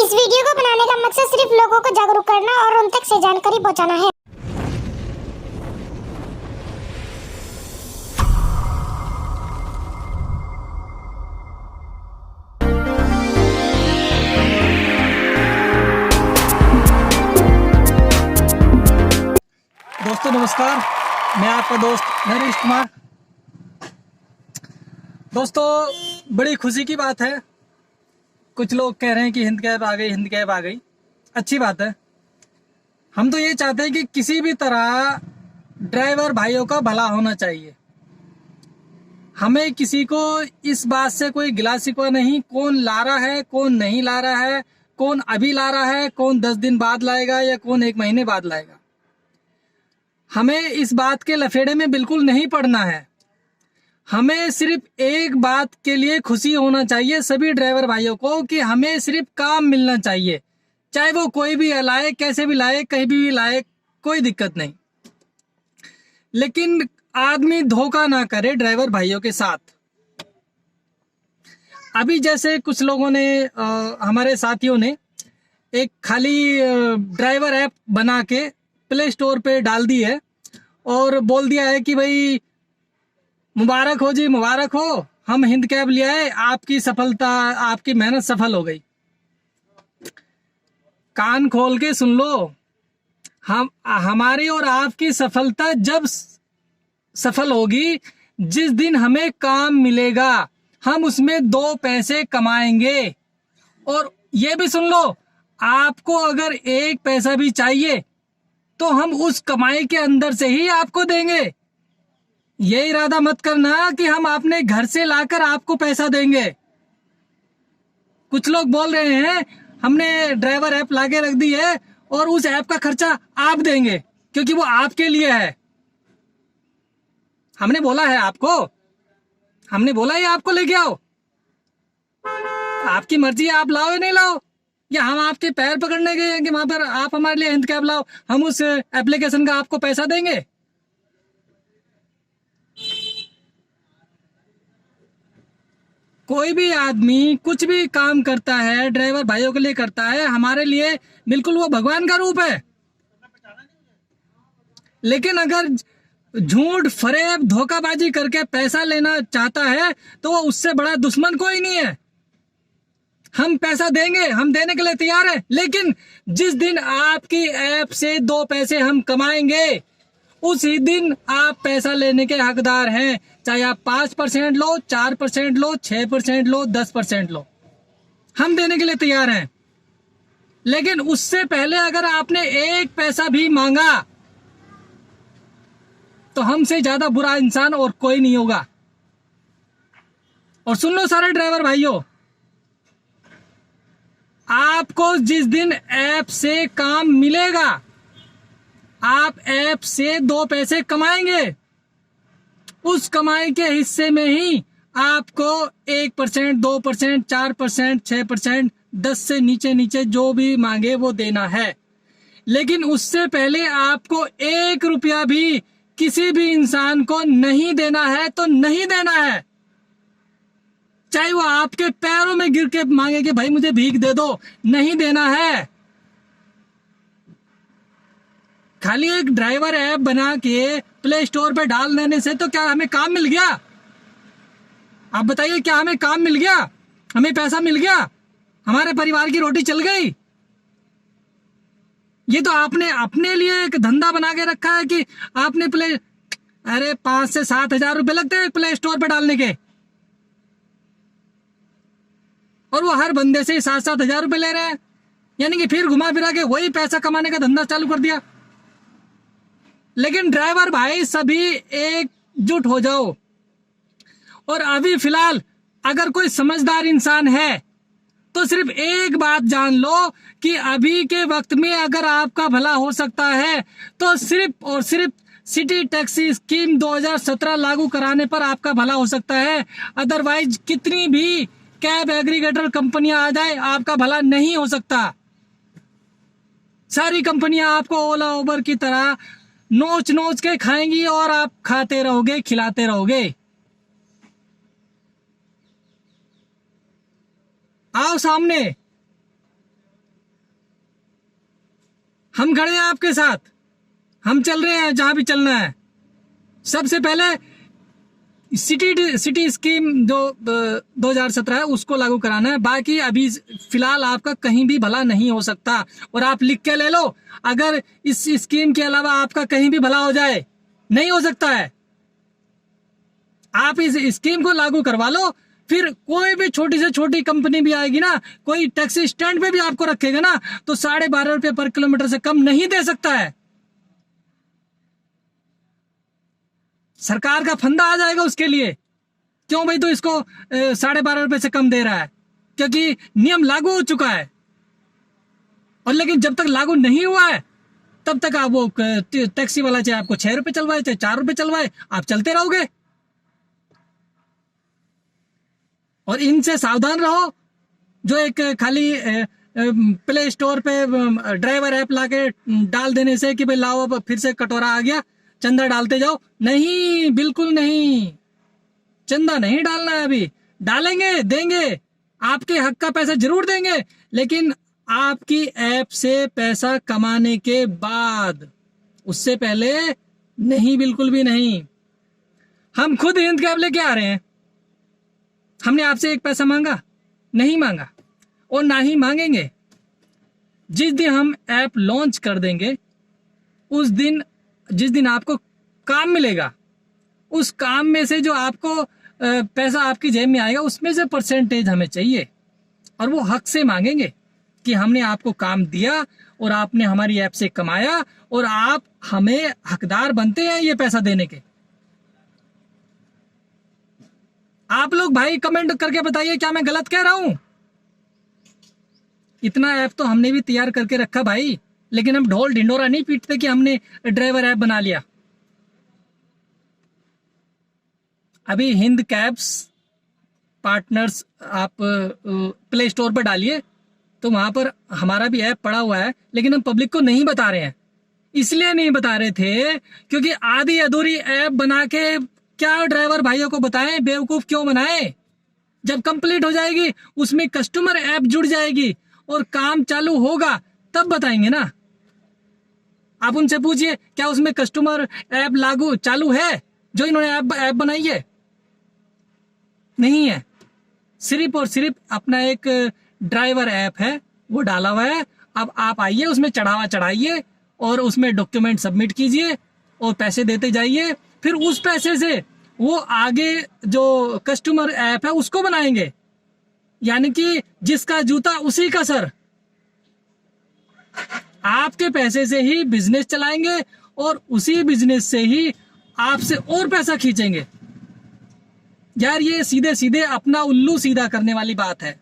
इस वीडियो को बनाने का मकसद सिर्फ लोगों को जागरूक करना और उन तक से जानकारी पहुंचाना है। दोस्तों नमस्कार, मैं आपका दोस्त नरेश कुमार। दोस्तों बड़ी खुशी की बात है, कुछ लोग कह रहे हैं कि हिंद कैब आ गई, हिंद कैब आ गई। अच्छी बात है। हम तो ये चाहते हैं कि किसी भी तरह ड्राइवर भाइयों का भला होना चाहिए। हमें किसी को इस बात से कोई गिला शिकवा नहीं, कौन ला रहा है कौन नहीं ला रहा है, कौन अभी ला रहा है, कौन 10 दिन बाद लाएगा या कौन 1 महीने बाद लाएगा। हमें इस बात के लफेड़े में बिल्कुल नहीं पड़ना है। हमें सिर्फ एक बात के लिए खुशी होना चाहिए सभी ड्राइवर भाइयों को कि हमें सिर्फ काम मिलना चाहिए, चाहे वो कोई भी लाए, कैसे भी लाए, कहीं भी लाए, कोई दिक्कत नहीं। लेकिन आदमी धोखा ना करे ड्राइवर भाइयों के साथ। अभी जैसे कुछ लोगों ने हमारे साथियों ने एक खाली ड्राइवर ऐप बना के प्ले स्टोर पे डाल दी है और बोल दिया है कि भाई मुबारक हो जी, मुबारक हो, हम हिंद कैब ले आए, आपकी सफलता, आपकी मेहनत सफल हो गई। कान खोल के सुन लो, हमारी और आपकी सफलता जब सफल होगी जिस दिन हमें काम मिलेगा, हम उसमें 2 पैसे कमाएंगे। और ये भी सुन लो, आपको अगर 1 पैसा भी चाहिए तो हम उस कमाई के अंदर से ही आपको देंगे। ये इरादा मत करना कि हम अपने घर से लाकर आपको पैसा देंगे। कुछ लोग बोल रहे हैं हमने ड्राइवर ऐप लाके रख दी है और उस ऐप का खर्चा आप देंगे क्योंकि वो आपके लिए है। हमने बोला है आपको, हमने बोला है आपको लेके आओ, आपकी मर्जी है, आप लाओ या नहीं लाओ, या हम आपके पैर पकड़ने गए हैं कि वहां पर आप हमारे लिए हिंद कैब लाओ, हम उस एप्लीकेशन का आपको पैसा देंगे। कोई भी आदमी कुछ भी काम करता है ड्राइवर भाइयों के लिए करता है, हमारे लिए बिल्कुल वो भगवान का रूप है। लेकिन अगर झूठ फरेब धोखाबाजी करके पैसा लेना चाहता है तो वो उससे बड़ा दुश्मन कोई नहीं है। हम पैसा देंगे, हम देने के लिए तैयार हैं, लेकिन जिस दिन आपकी ऐप से 2 पैसे हम कमाएंगे उसी दिन आप पैसा लेने के हकदार हैं। चाहे आप 5% लो, 4% लो, 6% लो, 10% लो, हम देने के लिए तैयार हैं। लेकिन उससे पहले अगर आपने 1 पैसा भी मांगा तो हमसे ज्यादा बुरा इंसान और कोई नहीं होगा। और सुन लो सारे ड्राइवर भाइयों, आपको जिस दिन ऐप से काम मिलेगा, आप ऐप से 2 पैसे कमाएंगे, उस कमाई के हिस्से में ही आपको 1%, 2%, 4%, 6%, 10 से नीचे नीचे जो भी मांगे वो देना है। लेकिन उससे पहले आपको 1 रुपया भी किसी भी इंसान को नहीं देना है तो नहीं देना है। चाहे वो आपके पैरों में गिर के मांगे कि भाई मुझे भीख दे दो, नहीं देना है। खाली एक ड्राइवर ऐप बना के प्ले स्टोर पे डाल देने से तो क्या हमें काम मिल गया? आप बताइए, क्या हमें काम मिल गया? हमें पैसा मिल गया? हमारे परिवार की रोटी चल गई? ये तो आपने अपने लिए एक धंधा बना के रखा है कि आपने अरे 5 से 7 हजार रुपए लगते हैं प्ले स्टोर पे डालने के, और वो हर बंदे से 7-7 हजार रुपए ले रहे हैं। यानी कि फिर घुमा फिरा के वही पैसा कमाने का धंधा चालू कर दिया। लेकिन ड्राइवर भाई सभी एकजुट हो जाओ। और अभी फिलहाल अगर कोई समझदार इंसान है तो सिर्फ एक बात जान लो कि अभी के वक्त में अगर आपका भला हो सकता है तो सिर्फ और सिर्फ सिटी टैक्सी स्कीम 2017 लागू कराने पर आपका भला हो सकता है। अदरवाइज कितनी भी कैब एग्रीगेटर कंपनियां आ जाए, आपका भला नहीं हो सकता। सारी कंपनियां आपको ओला उबर की तरह नोच नोच के खाएंगी और आप खाते रहोगे, खिलाते रहोगे। आओ सामने, हम खड़े हैं आपके साथ, हम चल रहे हैं जहां भी चलना है। सबसे पहले सिटी स्कीम जो 2017 है उसको लागू कराना है। बाकी अभी फिलहाल आपका कहीं भी भला नहीं हो सकता। और आप लिख के ले लो, अगर इस स्कीम के अलावा आपका कहीं भी भला हो जाए, नहीं हो सकता है। आप इस स्कीम को लागू करवा लो, फिर कोई भी छोटी से छोटी कंपनी भी आएगी ना, कोई टैक्सी स्टैंड पे भी आपको रखेगा ना, तो 12.5 रुपए पर किलोमीटर से कम नहीं दे सकता है। सरकार का फंदा आ जाएगा उसके लिए। क्यों भाई, तो इसको 12.5 रुपए से कम दे रहा है, क्योंकि नियम लागू हो चुका है। और लेकिन जब तक लागू नहीं हुआ है तब तक आप वो टैक्सी वाला चाहे आपको 6 रुपए चलवाए चाहे 4 रुपए चलवाए, आप चलते रहोगे। और इनसे सावधान रहो, जो एक खाली प्ले स्टोर पे ड्राइवर ऐप लाके डाल देने से कि भाई लाओ अब फिर से कटोरा आ गया, चंदा डालते जाओ। नहीं, बिल्कुल नहीं, चंदा नहीं डालना है। अभी डालेंगे, देंगे, आपके हक का पैसा जरूर देंगे, लेकिन आपकी ऐप से पैसा कमाने के बाद, उससे पहले नहीं, बिल्कुल भी नहीं। हम खुद हिंद कैब लेके आ रहे हैं। हमने आपसे एक पैसा मांगा? नहीं मांगा, और ना ही मांगेंगे। जिस दिन हम ऐप लॉन्च कर देंगे, उस दिन, जिस दिन आपको काम मिलेगा, उस काम में से जो आपको पैसा आपकी जेब में आएगा, उसमें से परसेंटेज हमें चाहिए। और वो हक से मांगेंगे कि हमने आपको काम दिया और आपने हमारी ऐप से कमाया, और आप हमें हकदार बनते हैं ये पैसा देने के। आप लोग भाई कमेंट करके बताइए, क्या मैं गलत कह रहा हूं? इतना ऐप तो हमने भी तैयार करके रखा भाई, लेकिन हम ढोल ढिंडोरा नहीं पीटते कि हमने ड्राइवर ऐप बना लिया। अभी हिंद कैब्स पार्टनर्स आप प्ले स्टोर पर डालिए, तो वहां पर हमारा भी ऐप पड़ा हुआ है, लेकिन हम पब्लिक को नहीं बता रहे हैं। इसलिए नहीं बता रहे थे क्योंकि आधी अधूरी ऐप बना के क्या ड्राइवर भाइयों को बताएं, बेवकूफ क्यों बनाएं? जब कंप्लीट हो जाएगी, उसमें कस्टमर ऐप जुड़ जाएगी और काम चालू होगा, तब बताएंगे ना। आप उनसे पूछिए, क्या उसमें कस्टमर ऐप लागू चालू है जो इन्होंने ऐप बनाई है? नहीं है। सिर्फ और सिर्फ अपना एक ड्राइवर ऐप है, वो डाला हुआ है। अब आप आइए, उसमें चढ़ावा चढ़ाइए और उसमें डॉक्यूमेंट सबमिट कीजिए और पैसे देते जाइए। फिर उस पैसे से वो आगे जो कस्टमर ऐप है उसको बनाएंगे, यानी कि जिसका जूता उसी का सर। आपके पैसे से ही बिजनेस चलाएंगे और उसी बिजनेस से ही आपसे और पैसा खींचेंगे। यार, ये सीधे सीधे अपना उल्लू सीधा करने वाली बात है।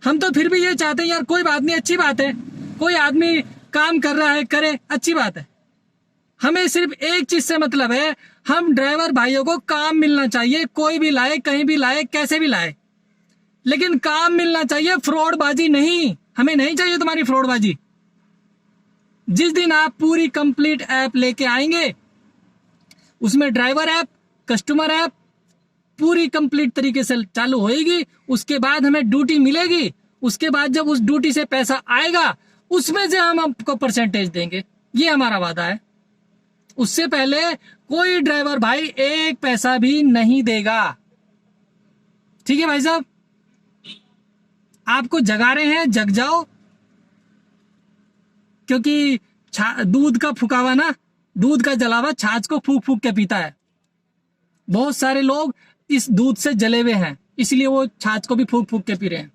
हम तो फिर भी ये चाहते हैं यार, कोई बात नहीं, अच्छी बात है, कोई आदमी काम कर रहा है, करे, अच्छी बात है। हमें सिर्फ एक चीज से मतलब है, हम ड्राइवर भाइयों को काम मिलना चाहिए। कोई भी लाए, कहीं भी लाए, कैसे भी लाए, लेकिन काम मिलना चाहिए, फ्रॉडबाजी नहीं। हमें नहीं चाहिए तुम्हारी फ्रॉडबाजी। जिस दिन आप पूरी कंप्लीट ऐप लेके आएंगे, उसमें ड्राइवर ऐप, कस्टमर ऐप पूरी कंप्लीट तरीके से चालू होएगी, उसके बाद हमें ड्यूटी मिलेगी। उसके बाद जब उस ड्यूटी से पैसा आएगा, उसमें से हम आपको परसेंटेज देंगे, ये हमारा वादा है। उससे पहले कोई ड्राइवर भाई एक पैसा भी नहीं देगा। ठीक है भाई साहब, आपको जगा रहे हैं, जग जाओ। क्योंकि दूध का फुकावा ना, दूध का जलावा छाछ को फूक फूक के पीता है। बहुत सारे लोग इस दूध से जले हुए हैं, इसलिए वो छाछ को भी फूक फूक के पी रहे हैं।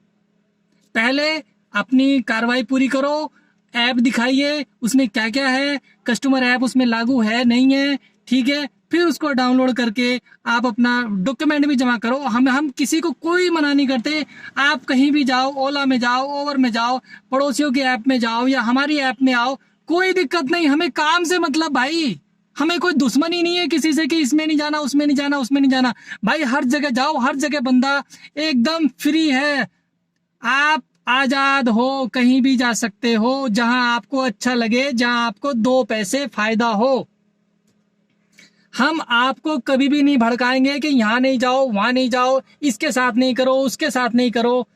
पहले अपनी कार्रवाई पूरी करो, ऐप दिखाइए उसमें क्या क्या है, कस्टमर ऐप उसमें लागू है नहीं है, ठीक है, फिर उसको डाउनलोड करके आप अपना डॉक्यूमेंट भी जमा करो। हम किसी को कोई मना नहीं करते। आप कहीं भी जाओ, ओला में जाओ, ओवर में जाओ, पड़ोसियों की ऐप में जाओ या हमारी ऐप में आओ, कोई दिक्कत नहीं। हमें काम से मतलब भाई, हमें कोई दुश्मनी नहीं है किसी से कि इसमें नहीं जाना, उसमें नहीं जाना, उसमें नहीं जाना। भाई हर जगह जाओ, हर जगह बंदा एकदम फ्री है। आप आजाद हो, कहीं भी जा सकते हो, जहां आपको अच्छा लगे, जहां आपको 2 पैसे फायदा हो। हम आपको कभी भी नहीं भड़काएंगे कि यहां नहीं जाओ, वहां नहीं जाओ, इसके साथ नहीं करो, उसके साथ नहीं करो।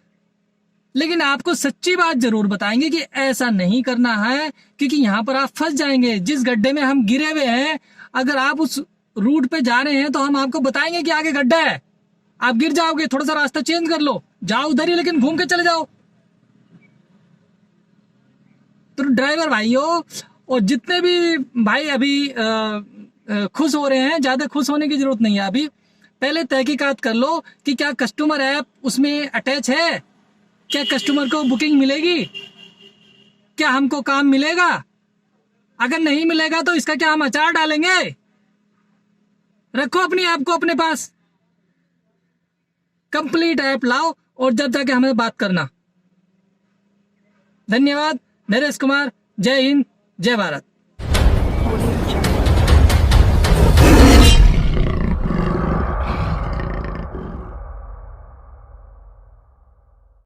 लेकिन आपको सच्ची बात जरूर बताएंगे कि ऐसा नहीं करना है, क्योंकि यहाँ पर आप फंस जाएंगे। जिस गड्ढे में हम गिरे हुए हैं, अगर आप उस रूट पे जा रहे हैं तो हम आपको बताएंगे कि आगे गड्ढा है, आप गिर जाओगे, थोड़ा सा रास्ता चेंज कर लो, जाओ उधर ही, लेकिन घूम के चले जाओ। तो ड्राइवर भाइयों और जितने भी भाई अभी खुश हो रहे हैं, ज्यादा खुश होने की जरूरत नहीं है। अभी पहले तहकीकात कर लो कि क्या कस्टमर ऐप उसमें अटैच है, क्या कस्टमर को बुकिंग मिलेगी, क्या हमको काम मिलेगा। अगर नहीं मिलेगा तो इसका क्या हम अचार डालेंगे। रखो अपनी ऐप को अपने पास, कंप्लीट ऐप लाओ और जब जाके हमें बात करना। धन्यवाद। नरेश कुमार, जय हिंद, जय भारत।